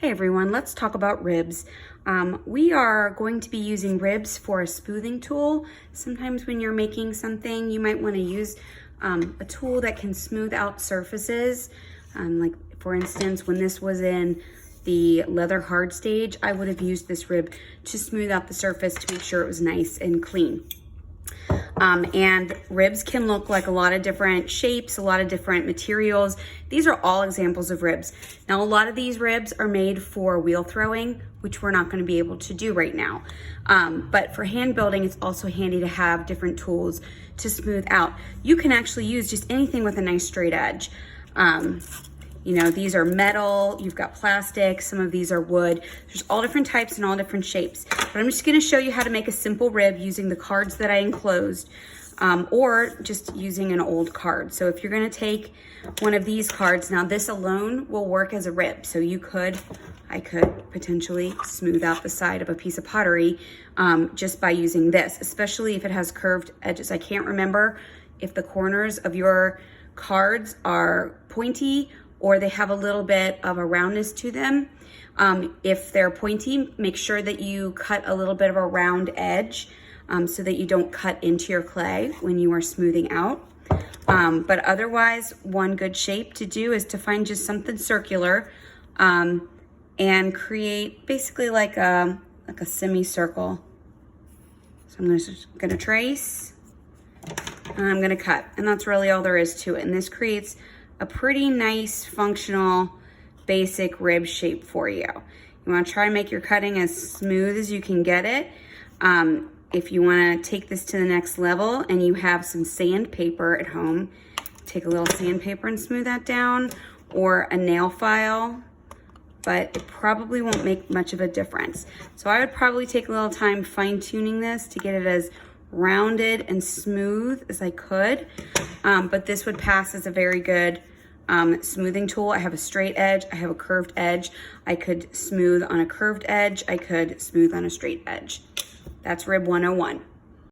Hey everyone, let's talk about ribs. We are going to be using ribs for a smoothing tool. Sometimes when you're making something, you might want to use a tool that can smooth out surfaces. Like for instance, when this was in the leather hard stage, I would have used this rib to smooth out the surface to make sure it was nice and clean. And ribs can look like a lot of different shapes, a lot of different materials. These are all examples of ribs. Now, a lot of these ribs are made for wheel throwing, which we're not going to be able to do right now. But for hand building, it's also handy to have different tools to smooth out. You can actually use just anything with a nice straight edge. You know, these are metal, you've got plastic, some of these are wood. There's all different types and all different shapes. But I'm just gonna show you how to make a simple rib using the cards that I enclosed, or just using an old card. So if you're gonna take one of these cards, now this alone will work as a rib. So I could potentially smooth out the side of a piece of pottery just by using this, especially if it has curved edges. I can't remember if the corners of your cards are pointy or they have a little bit of a roundness to them. If they're pointy, make sure that you cut a little bit of a round edge so that you don't cut into your clay when you are smoothing out. But otherwise, one good shape to do is to find just something circular and create basically like a semicircle. So I'm just gonna trace, and I'm gonna cut, and that's really all there is to it. And this creates a pretty nice, functional, basic rib shape for you. You wanna try and make your cutting as smooth as you can get it. If you wanna take this to the next level and you have some sandpaper at home, take a little sandpaper and smooth that down, or a nail file, but it probably won't make much of a difference. So I would probably take a little time fine-tuning this to get it as rounded and smooth as I could, but this would pass as a very good smoothing tool. I have a straight edge, I have a curved edge. I could smooth on a curved edge, I could smooth on a straight edge. That's Rib 101.